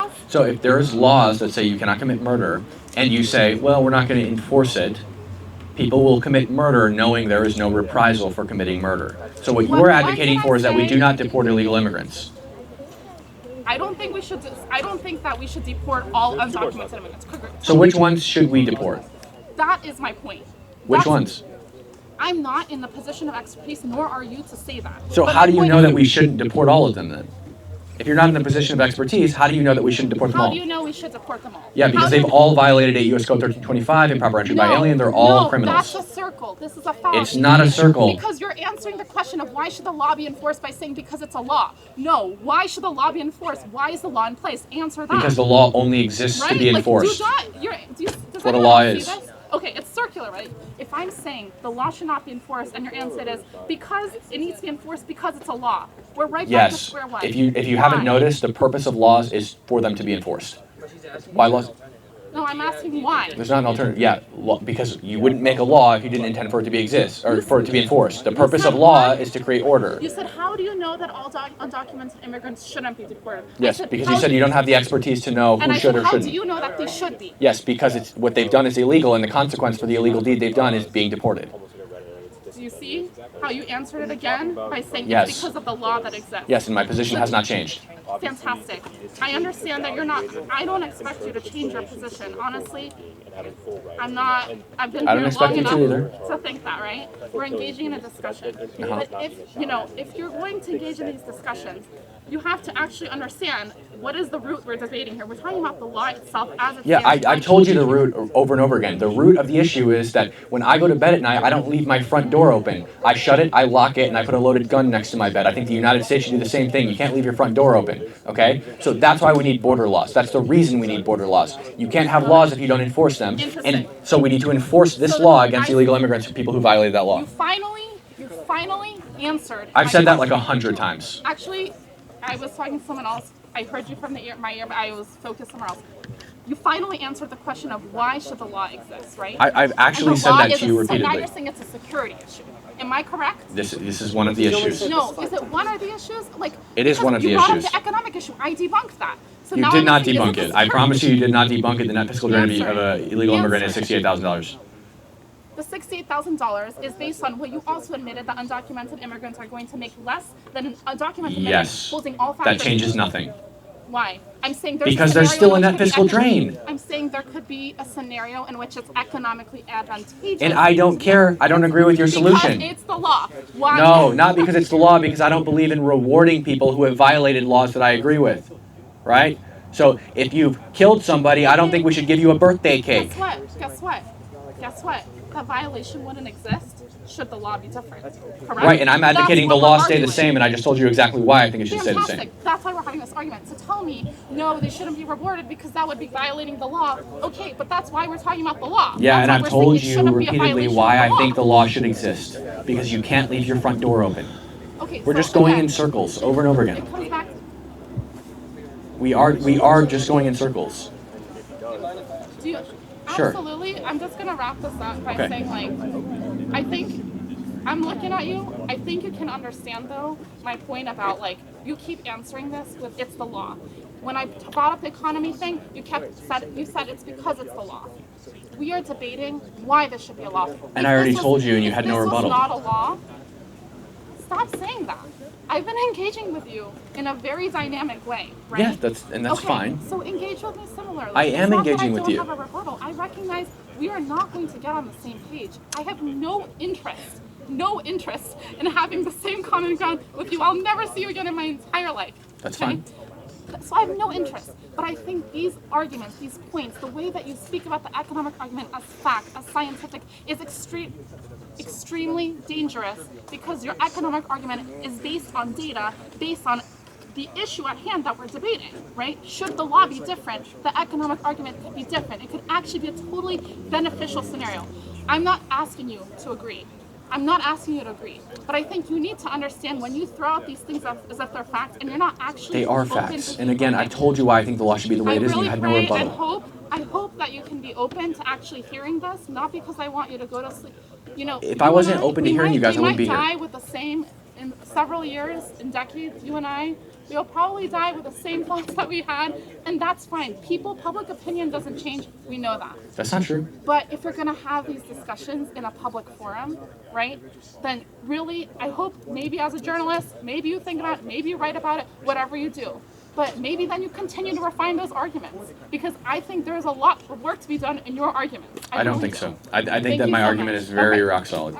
laws? So if there's laws that say you cannot commit murder, and you say, well, we're not going to enforce it, people will commit murder knowing there is no reprisal for committing murder. So what you're advocating for is that we do not deport illegal immigrants. I don't think we should. I don't think that we should deport all undocumented immigrants. So which ones should we deport? That is my point. Which ones? I'm not in the position of expertise, nor are you to say that. So how do you know that we shouldn't deport all of them then? If you're not in the position of expertise, how do you know that we shouldn't deport them all? How do you know we should deport them all? Yeah, because they've all violated US Code 1325, improper entry by alien. They're all criminals. That's a circle. This is a fallacy. It's not a circle. Because you're answering the question of why should the law be enforced by saying because it's a law. No, why should the law be enforced? Why is the law in place? Answer that. Because the law only exists to be enforced. That's what a law is. Okay, it's circular, right? If I'm saying the law should not be enforced, and your answer is because it needs to be enforced because it's a law, we're right back to square one. If you haven't noticed, the purpose of laws is for them to be enforced. Why laws? No, I'm asking why. There's not an alternative. Yeah, because you wouldn't make a law if you didn't intend for it to be for it to be enforced. The purpose of law is to create order. You said, how do you know that all undocumented immigrants shouldn't be deported? Yes, because you said you don't have the expertise to know who should or shouldn't. How do you know that they should be? Yes, because it's what they've done is illegal, and the consequence for the illegal deed they've done is being deported. Do you see how you answered it again by saying yes. It's because of the law that exists? Yes, and my position has not changed. Fantastic. I understand that you're not. I don't expect you to change your position. Honestly, I'm not. I've been here long enough to think that, right? We're engaging in a discussion. But if you're going to engage in these discussions, you have to actually understand what is the root we're debating here. We're talking about the law itself as it stands. I told you the root over and over again. The root of the issue is that when I go to bed at night, I don't leave my front door open. I shut it, I lock it, and I put a loaded gun next to my bed. I think the United States should do the same thing. You can't leave your front door open, okay? So that's why we need border laws. That's the reason we need border laws. You can't have laws if you don't enforce them. And so we need to enforce this law against illegal immigrants and people who violated that law. You finally answered. I've said that like 100 times. Actually, I was talking to someone else. I heard you from my ear, but I was focused somewhere else. You finally answered the question of why should the law exist, right? I've actually said that to you repeatedly. So now you're saying it's a security issue. Am I correct? This is one of the issues. No, is it one of the issues? It is one of the issues. You brought up issues. the economic issue. I debunked that. So you did not debunk it. I promise you did not debunk it. The net fiscal drain of an illegal immigrant is $68,000. The $68,000 is based on what you also admitted that undocumented immigrants are going to make less than an undocumented immigrant holding all factors. That changes nothing. Why? I'm saying because there's still a net fiscal drain. I'm saying there could be a scenario in which it's economically advantageous. And I don't care. I don't agree with your solution. Because it's the law. Why? No, not because it's the law, because I don't believe in rewarding people who have violated laws that I agree with. Right? So if you've killed somebody, I don't think we should give you a birthday cake. Guess what? That violation wouldn't exist should the law be different. Correct? Right, and I'm advocating the law stay the same, and I just told you exactly why I think it should stay the same. That's why we're having this argument. So tell me, no, they shouldn't be rewarded because that would be violating the law. Okay, but that's why we're talking about the law. Yeah, and I've told you repeatedly why I think the law should exist. Because you can't leave your front door open. Okay, we're just going in circles over and over again. It comes back to we are just going in circles. Sure. Absolutely. I'm just gonna wrap this up by saying, I think I'm looking at you. I think you can understand though my point about you keep answering this with it's the law. When I brought up the economy thing, you said it's because it's the law. We are debating why this should be a law. And I already told you, and you had no rebuttal. This was not a law. Stop saying that. I've been engaging with you in a very dynamic way, right? Yeah, that's fine. So engage with me similarly. I am engaging with you. I don't have a rebuttal. I recognize we are not going to get on the same page. I have no interest in having the same common ground with you. I'll never see you again in my entire life. That's fine. So I have no interest. But I think these arguments, these points, the way that you speak about the economic argument as fact, as scientific, is extremely dangerous because your economic argument is based on data, based on the issue at hand that we're debating, right? Should the law be different, the economic argument could be different. It could actually be a totally beneficial scenario. I'm not asking you to agree. But I think you need to understand when you throw out these things as if they're facts and you're not actually They are facts. And again, I told you why I think the law should be the way it is, and you had no rebuttal. I hope that you can be open to actually hearing this, not because I want you to go to sleep. If I wasn't open to hearing you guys, I wouldn't be here. We might die with the same in several years, in decades, you and I, We'll probably die with the same thoughts that we had, and that's fine. Public opinion doesn't change. We know that. That's not true. But if you're going to have these discussions in a public forum, right, then really, I hope maybe as a journalist, maybe you think about it, maybe you write about it, whatever you do. But maybe then you continue to refine those arguments, because I think there's a lot of work to be done in your arguments. I don't think so. I think Thank that you my so argument much. is very Okay. rock solid.